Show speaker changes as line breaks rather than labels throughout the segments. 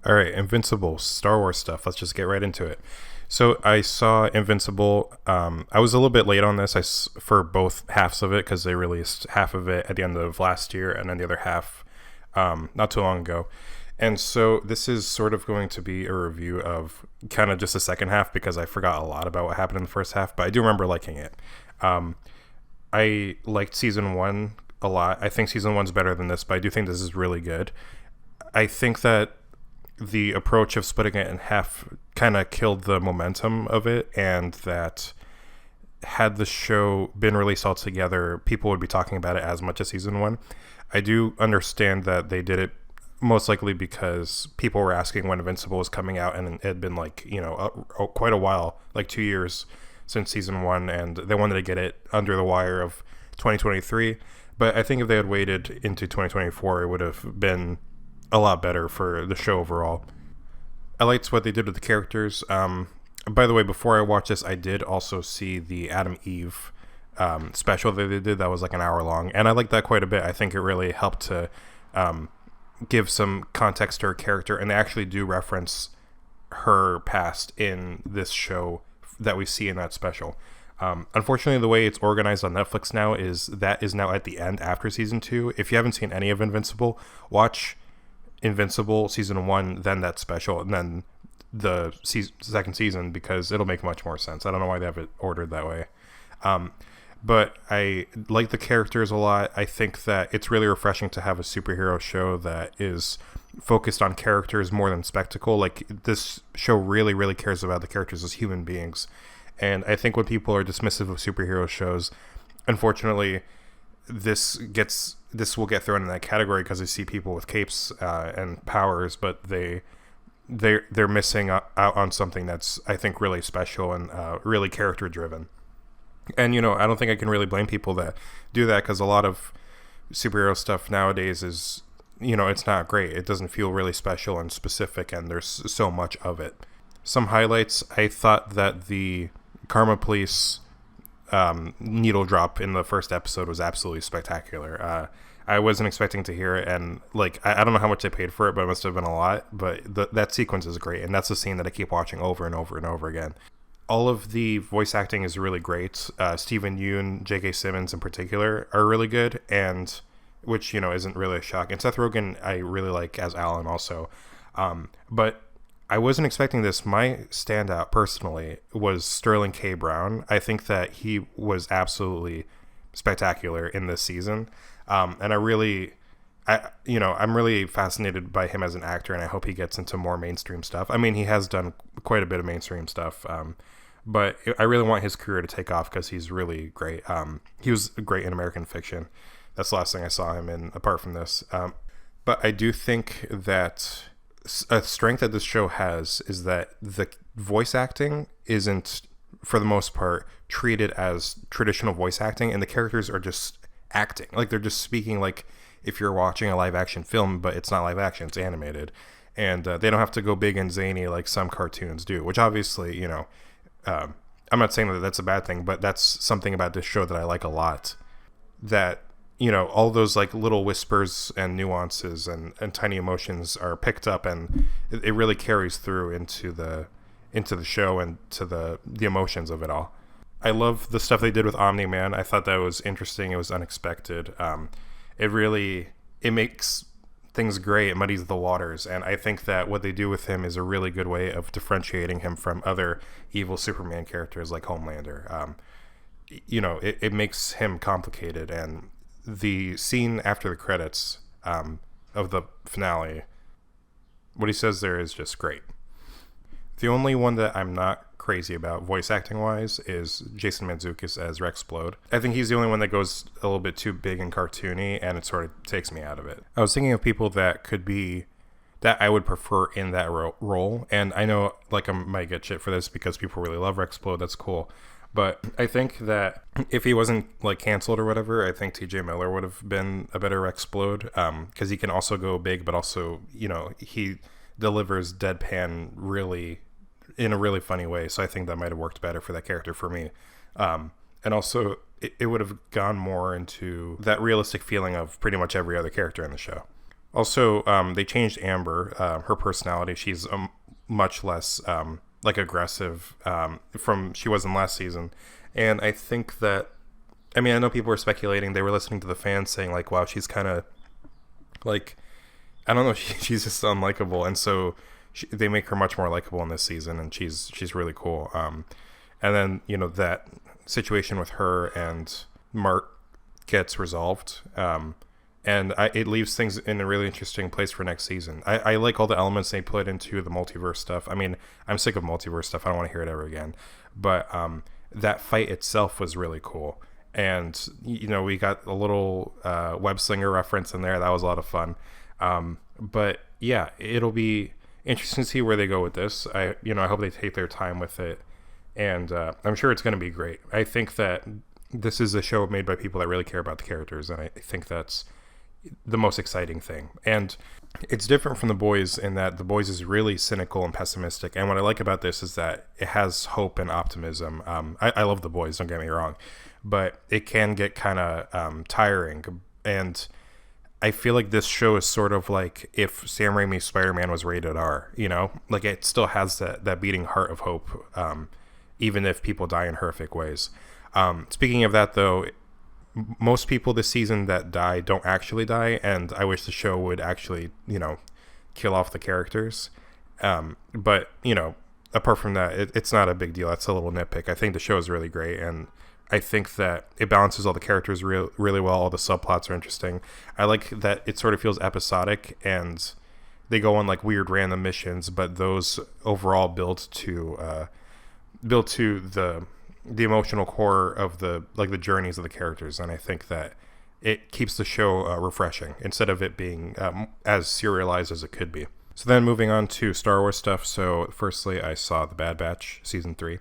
All right, Invincible, Star Wars stuff. Let's just get right into it. So I saw Invincible. I was a little bit late on this for both halves of it because they released half of it at the end of last year and then the other half not too long ago. And so this is sort of going to be a review of kind of just the second half because I forgot a lot about what happened in the first half, but I do remember liking it. Um, I liked season one a lot. I think season one's better than this, but I do think this is really good. I think that the approach of splitting it in half kind of killed the momentum of it, and that had the show been released all together, people would be talking about it as much as season one. I do understand that they did it most likely because people were asking when Invincible was coming out, and it had been quite a while, like 2 years since season one, and they wanted to get it under the wire of 2023. But I think if they had waited into 2024, it would have been a lot better for the show overall. I liked what they did with the characters. By the way, before I watched this, I did also see the Adam Eve special that they did that was like an hour long, and I liked that quite a bit. I think it really helped to give some context to her character, and they actually do reference her past in this show that we see in that special. Unfortunately, the way it's organized on Netflix now is now at the end after season two. If you haven't seen any of Invincible, watch Invincible season one, then that special, and then the second season, because it'll make much more sense. I don't know why they have it ordered that way. But I like the characters a lot. I think that it's really refreshing to have a superhero show that is focused on characters more than spectacle. Like, this show really, really cares about the characters as human beings. And I think when people are dismissive of superhero shows, unfortunately, this will get thrown in that category because they see people with capes and powers, but they're missing out on something that's, I think, really special and really character driven. And I don't think I can really blame people that do that, because a lot of superhero stuff nowadays is, it's not great. It doesn't feel really special and specific, and there's so much of it. Some highlights: I thought that the Karma Police needle drop in the first episode was absolutely spectacular. I wasn't expecting to hear it, and I don't know how much they paid for it, but it must have been a lot. But that sequence is great, and that's a scene that I keep watching over and over and over again. All of the voice acting is really great. Stephen Yeun, J.K. Simmons in particular are really good, and which isn't really a shock. And Seth Rogen I really like as Alan also, but I wasn't expecting this. My standout personally was Sterling K. Brown. I think that he was absolutely spectacular in this season. And I'm really fascinated by him as an actor, and I hope he gets into more mainstream stuff. I mean, he has done quite a bit of mainstream stuff, but I really want his career to take off because he's really great. He was great in American Fiction. That's the last thing I saw him in, apart from this. But I do think that a strength that this show has is that the voice acting isn't, for the most part, treated as traditional voice acting, and the characters are just acting. Like, they're just speaking like if you're watching a live action film, but it's not live action, it's animated. And they don't have to go big and zany like some cartoons do, which obviously, I'm not saying that that's a bad thing, but that's something about this show that I like a lot. That, all those like little whispers and nuances and tiny emotions are picked up, and it really carries through into the show and to the emotions of it all. I love the stuff they did with Omni-Man. I thought that was interesting. It was unexpected. It makes things gray. It muddies the waters. And I think that what they do with him is a really good way of differentiating him from other evil Superman characters like Homelander. It makes him complicated. And the scene after the credits of the finale, what he says there is just great. The only one that I'm not crazy about voice acting wise is Jason Mantzoukas as Rexplode. I think he's the only one that goes a little bit too big and cartoony, and it sort of takes me out of it. I was thinking of people that I would prefer in that role, and I know I might get shit for this because people really love Rexplode. That's cool. But I think that if he wasn't canceled or whatever, I think TJ Miller would have been a better Rexplode, because he can also go big, but also he delivers deadpan really in a really funny way. So I think that might have worked better for that character for me. And also it would have gone more into that realistic feeling of pretty much every other character in the show. Also, they changed Amber, her personality. She's much less like aggressive from she was in last season, and I think that I mean I know people were speculating. They were listening to the fans saying like, "Wow, she's kind of like I don't know, she's just unlikable," and so they make her much more likable in this season, and she's really cool. And then that situation with her and Mark gets resolved. It leaves things in a really interesting place for next season. I like all the elements they put into the multiverse stuff. I mean, I'm sick of multiverse stuff. I don't want to hear it ever again. But that fight itself was really cool. And, we got a little web slinger reference in there. That was a lot of fun. But, yeah, it'll be interesting to see where they go with this. I hope they take their time with it. And I'm sure it's going to be great. I think that this is a show made by people that really care about the characters. And I think that's the most exciting thing. And it's different from The Boys in that The Boys is really cynical and pessimistic, and what I like about this is that it has hope and optimism. I love The Boys, don't get me wrong, but it can get kind of tiring, and I feel like this show is sort of like if Sam Raimi's Spider-Man was rated R, like it still has that beating heart of hope, even if people die in horrific ways. Speaking of that though, most people this season that die don't actually die, and I wish the show would actually, kill off the characters. But, apart from that, it's not a big deal. That's a little nitpick. I think the show is really great, and I think that it balances all the characters really well. All the subplots are interesting. I like that it sort of feels episodic, and they go on like weird random missions, but those overall build to the emotional core of the journeys of the characters, and I think that it keeps the show refreshing instead of it being as serialized as it could be. So then moving on to Star Wars stuff. So firstly, I saw The Bad Batch season 3,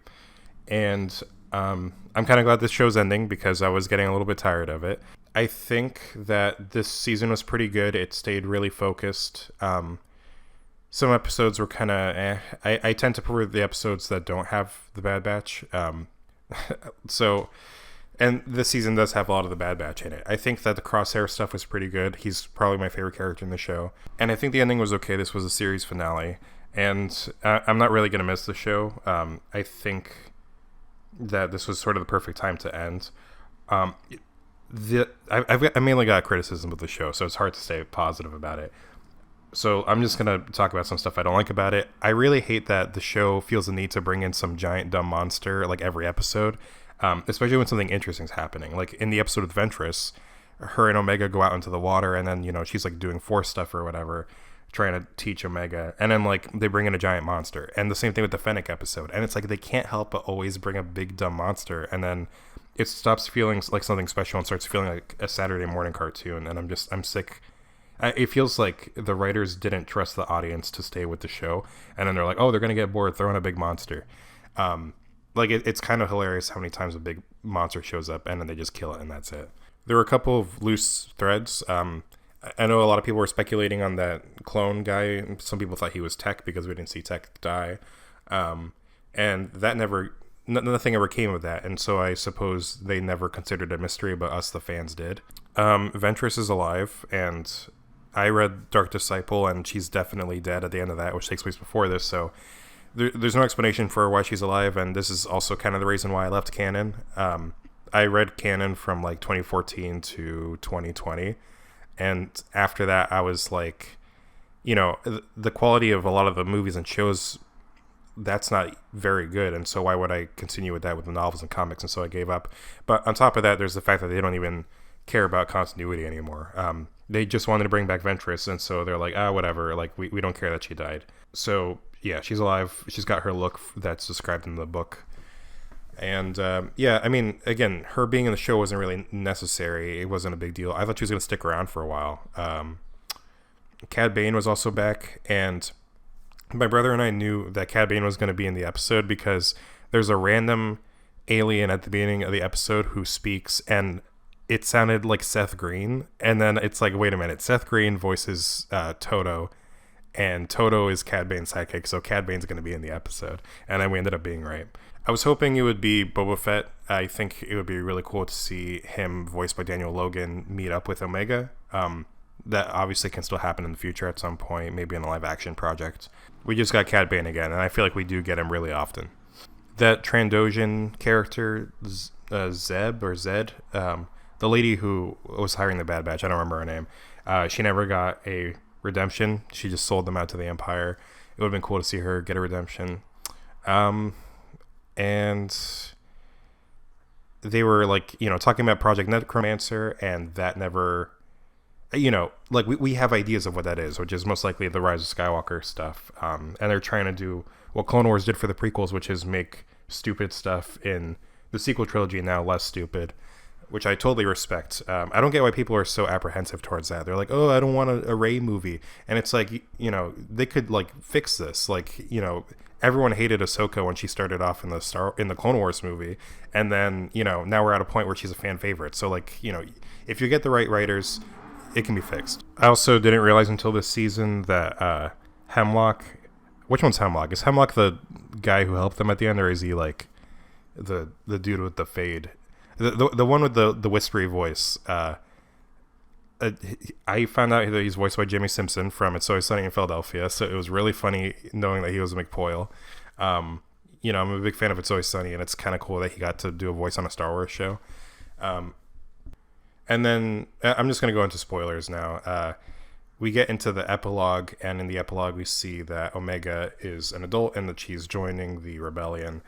and I'm kind of glad this show's ending because I was getting a little bit tired of it. I think that this season was pretty good. It stayed really focused. Some episodes were kind of I tend to prefer the episodes that don't have the Bad Batch. So, and this season does have a lot of the Bad Batch in it. I think that the Crosshair stuff was pretty good. He's probably my favorite character in the show. And I think the ending was okay. This was a series finale. And I'm not really going to miss the show. I think that this was sort of the perfect time to end. I mainly got criticism of the show, so it's hard to stay positive about it. So I'm just going to talk about some stuff I don't like about it. I really hate that the show feels the need to bring in some giant dumb monster like every episode, especially when something interesting is happening. Like in the episode with Ventress, her and Omega go out into the water, and then, she's like doing Force stuff or whatever, trying to teach Omega. And then like they bring in a giant monster. And the same thing with the Fennec episode. And it's like they can't help but always bring a big dumb monster. And then it stops feeling like something special and starts feeling like a Saturday morning cartoon. And I'm sick. It feels like the writers didn't trust the audience to stay with the show, and then they're like, "Oh, they're gonna get bored. Throw in a big monster." It's kind of hilarious how many times a big monster shows up, and then they just kill it, and that's it. There were a couple of loose threads. I know a lot of people were speculating on that clone guy. Some people thought he was Tech because we didn't see Tech die, and that nothing ever came of that. And so I suppose they never considered a mystery, but us, the fans, did. Ventress is alive, and I read Dark Disciple, and she's definitely dead at the end of that, which takes place before this, so there's no explanation for why she's alive, and this is also kind of the reason why I left canon. I read canon from like 2014 to 2020, and after that I was like, the quality of a lot of the movies and shows, that's not very good, and so why would I continue with that with the novels and comics? And so I gave up. But on top of that, there's the fact that they don't even care about continuity anymore. They just wanted to bring back Ventress, and so they're like, whatever, like we don't care that she died. So yeah, she's alive. She's got her look that's described in the book. And I mean, again, her being in the show wasn't really necessary. It wasn't a big deal. I thought she was going to stick around for a while. Cad Bane was also back, and my brother and I knew that Cad Bane was going to be in the episode because there's a random alien at the beginning of the episode who speaks, and it sounded like Seth Green, and then it's like, wait a minute, Seth Green voices Toto, and Toto is Cad Bane's sidekick, so Cad Bane's going to be in the episode, and then we ended up being right. I was hoping it would be Boba Fett. I think it would be really cool to see him, voiced by Daniel Logan, meet up with Omega. that obviously can still happen in the future at some point, maybe in a live action project. We just got Cad Bane again, and I feel like we do get him really often. That Trandoshan character, Zeb or Zed, the lady who was hiring the Bad Batch, I don't remember her name. She never got a redemption. She just sold them out to the Empire. It would have been cool to see her get a redemption. And they were like, talking about Project Necromancer, and that never, like we have ideas of what that is, which is most likely the Rise of Skywalker stuff. And they're trying to do what Clone Wars did for the prequels, which is make stupid stuff in the sequel trilogy now less stupid, which I totally respect. I don't get why people are so apprehensive towards that. They're like, oh, I don't want a Rey movie. And it's like, they could like fix this. Like, everyone hated Ahsoka when she started off in the Clone Wars movie. And then, now we're at a point where she's a fan favorite. So like, if you get the right writers, it can be fixed. I also didn't realize until this season that Hemlock, which one's Hemlock? Is Hemlock the guy who helped them at the end, or is he like the dude with the fade? The one with the whispery voice. I found out that he's voiced by Jimmy Simpson from It's Always Sunny in Philadelphia, so it was really funny knowing that he was a McPoyle. I'm a big fan of It's Always Sunny, and it's kind of cool that he got to do a voice on a Star Wars show. And then I'm just going to go into spoilers now. We get into the epilogue, and in the epilogue we see that Omega is an adult and that she's joining the rebellion.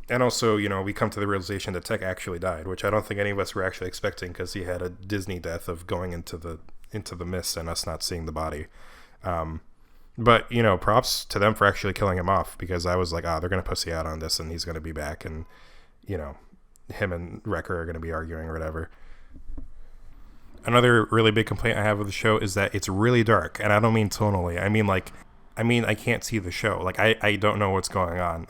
And also, we come to the realization that Tech actually died, which I don't think any of us were actually expecting, because he had a Disney death of going into the mist and us not seeing the body. But, props to them for actually killing him off, because I was like, they're going to pussy out on this and he's going to be back, and, him and Wrecker are going to be arguing or whatever. Another really big complaint I have with the show is that it's really dark, and I don't mean tonally. I mean I can't see the show. Like, I don't know what's going on.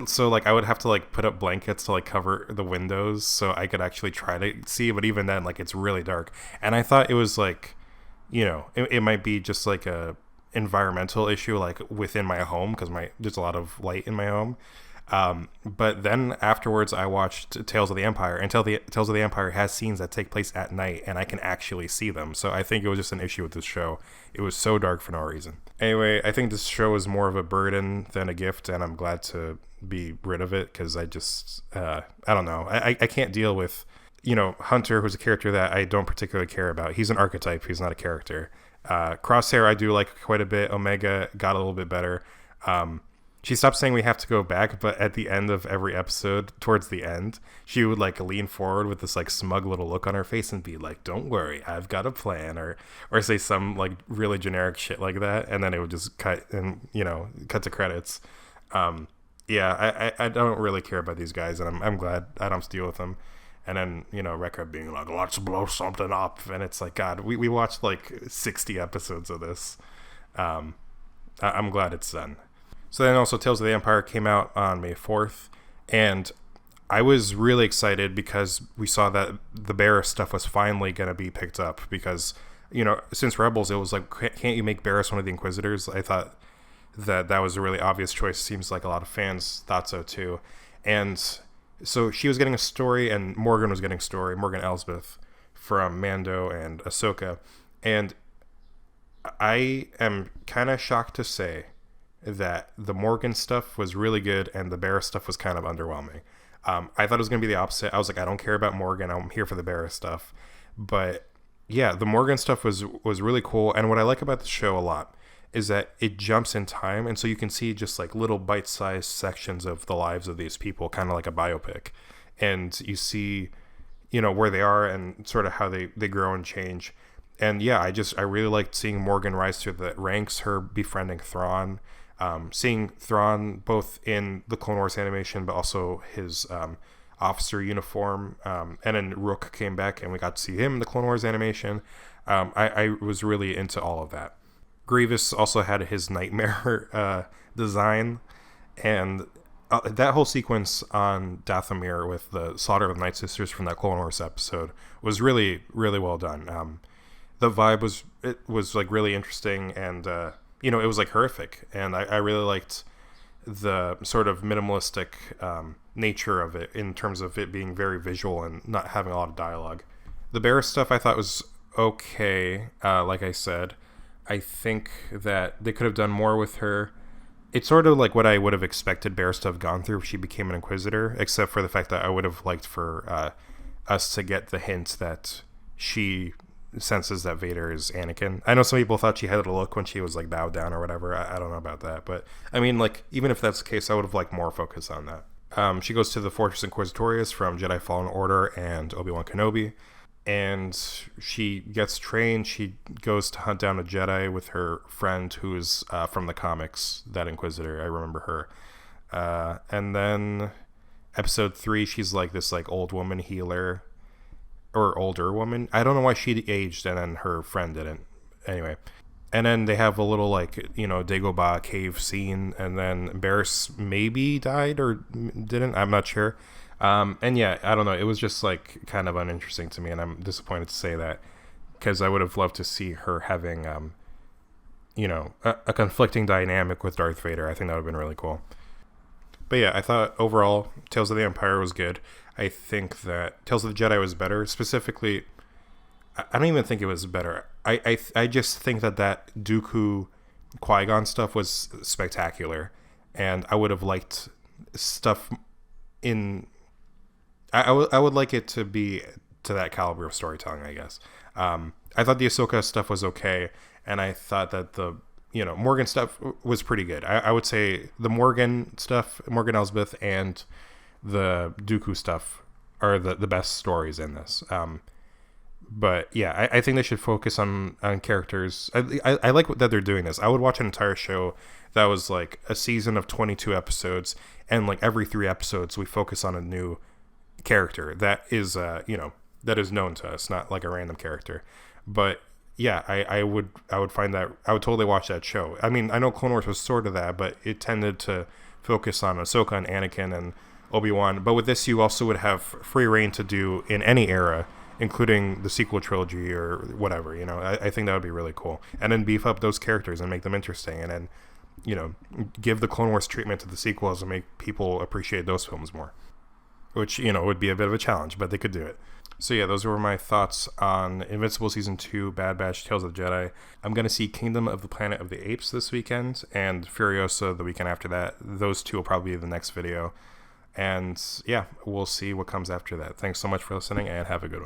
So like I would have to like put up blankets to like cover the windows so I could actually try to see, but even then, like, it's really dark. And I thought it was like, it might be just like a environmental issue, like within my home, because there's a lot of light in my home. But then afterwards I watched Tales of the Empire, and Tales of the Empire has scenes that take place at night, and I can actually see them. So I think it was just an issue with this show. It was so dark for no reason. Anyway, I think this show is more of a burden than a gift, and I'm glad to be rid of it, because I just, I don't know. I can't deal with, Hunter, who's a character that I don't particularly care about. He's an archetype. He's not a character. Crosshair, I do like quite a bit. Omega got a little bit better. She stopped saying we have to go back, but at the end of every episode, towards the end, she would like lean forward with this like smug little look on her face and be like, "Don't worry, I've got a plan," or say some like really generic shit like that, and then it would just cut and cut to credits. Yeah, I don't really care about these guys, and I'm glad I don't have to deal with them. And then Wrecker being like, "Let's blow something up," and it's like, God, we watched like 60 episodes of this. I'm glad it's done. So then also Tales of the Empire came out on May 4th, and I was really excited because we saw that the Barriss stuff was finally going to be picked up, because, since Rebels, it was like, can't you make Barriss one of the Inquisitors? I thought that was a really obvious choice. Seems like a lot of fans thought so too. And so she was getting a story, and Morgan was getting a story, Morgan Elsbeth, from Mando and Ahsoka. And I am kind of shocked to say that the Morgan stuff was really good and the Barriss stuff was kind of underwhelming. I thought it was going to be the opposite. I was like, I don't care about Morgan. I'm here for the Barriss stuff. But yeah, the Morgan stuff was really cool. And what I like about the show a lot is that it jumps in time. And so you can see just like little bite-sized sections of the lives of these people, kind of like a biopic. And you see, where they are and sort of how they grow and change. And yeah, I really liked seeing Morgan rise through the ranks, her befriending Thrawn. Seeing Thrawn both in the Clone Wars animation, but also his officer uniform, and then Rook came back and we got to see him in the Clone Wars animation. I was really into all of that. Grievous also had his nightmare design, and that whole sequence on Dathomir with the slaughter of the Night Sisters from that Clone Wars episode was really, really well done. The vibe was like really interesting, and it was like horrific, and I really liked the sort of minimalistic nature of it in terms of it being very visual and not having a lot of dialogue. The Barris stuff I thought was okay. Like I said, I think that they could have done more with her. It's sort of like what I would have expected Barris to have gone through if she became an Inquisitor, except for the fact that I would have liked for us to get the hint that she senses that Vader is Anakin. I know some people thought she had a look when she was like bowed down or whatever. I don't know about that, but I mean, like, even if that's the case, I would have liked more focus on that. She goes to the Fortress Inquisitorius from Jedi Fallen Order and Obi-Wan Kenobi, and she gets trained. She goes to hunt down a Jedi with her friend who is from the comics, that Inquisitor. I remember her. And then episode 3, she's like this like old woman healer, or older woman. I don't know why she aged and then her friend didn't. Anyway. And then they have a little, like, you know, Dagobah cave scene, and then Barris maybe died or didn't. I'm not sure. And yeah, I don't know. It was just, like, kind of uninteresting to me, and I'm disappointed to say that, because I would have loved to see her having, you know, a conflicting dynamic with Darth Vader. I think that would have been really cool. But yeah, I thought overall Tales of the Empire was good. I think that Tales of the Jedi was better. Specifically, I don't even think it was better. I just think that Dooku Qui-Gon stuff was spectacular, and I would have liked stuff in. I would like it to be to that caliber of storytelling, I guess. I thought the Ahsoka stuff was okay, and I thought that the Morgan stuff was pretty good. I would say the Morgan stuff, Morgan Elsbeth, and the Dooku stuff are the best stories in this. But yeah, I think they should focus on characters. I like that they're doing this. I would watch an entire show that was like a season of 22 episodes, and like every 3 episodes we focus on a new character that is that is known to us, not like a random character. But yeah, I would find that I would totally watch that show. I mean, I know Clone Wars was sort of that, but it tended to focus on Ahsoka and Anakin and Obi-Wan. But with this, you also would have free reign to do in any era, including the sequel trilogy or whatever. I think that would be really cool. And then beef up those characters and make them interesting, and then give the Clone Wars treatment to the sequels and make people appreciate those films more, which would be a bit of a challenge, but they could do it. So yeah, those were my thoughts on Invincible Season 2, Bad Batch, Tales of the Jedi. I'm going to see Kingdom of the Planet of the Apes this weekend, and Furiosa the weekend after that. Those 2 will probably be the next video. And yeah, we'll see what comes after that. Thanks so much for listening, and have a good one.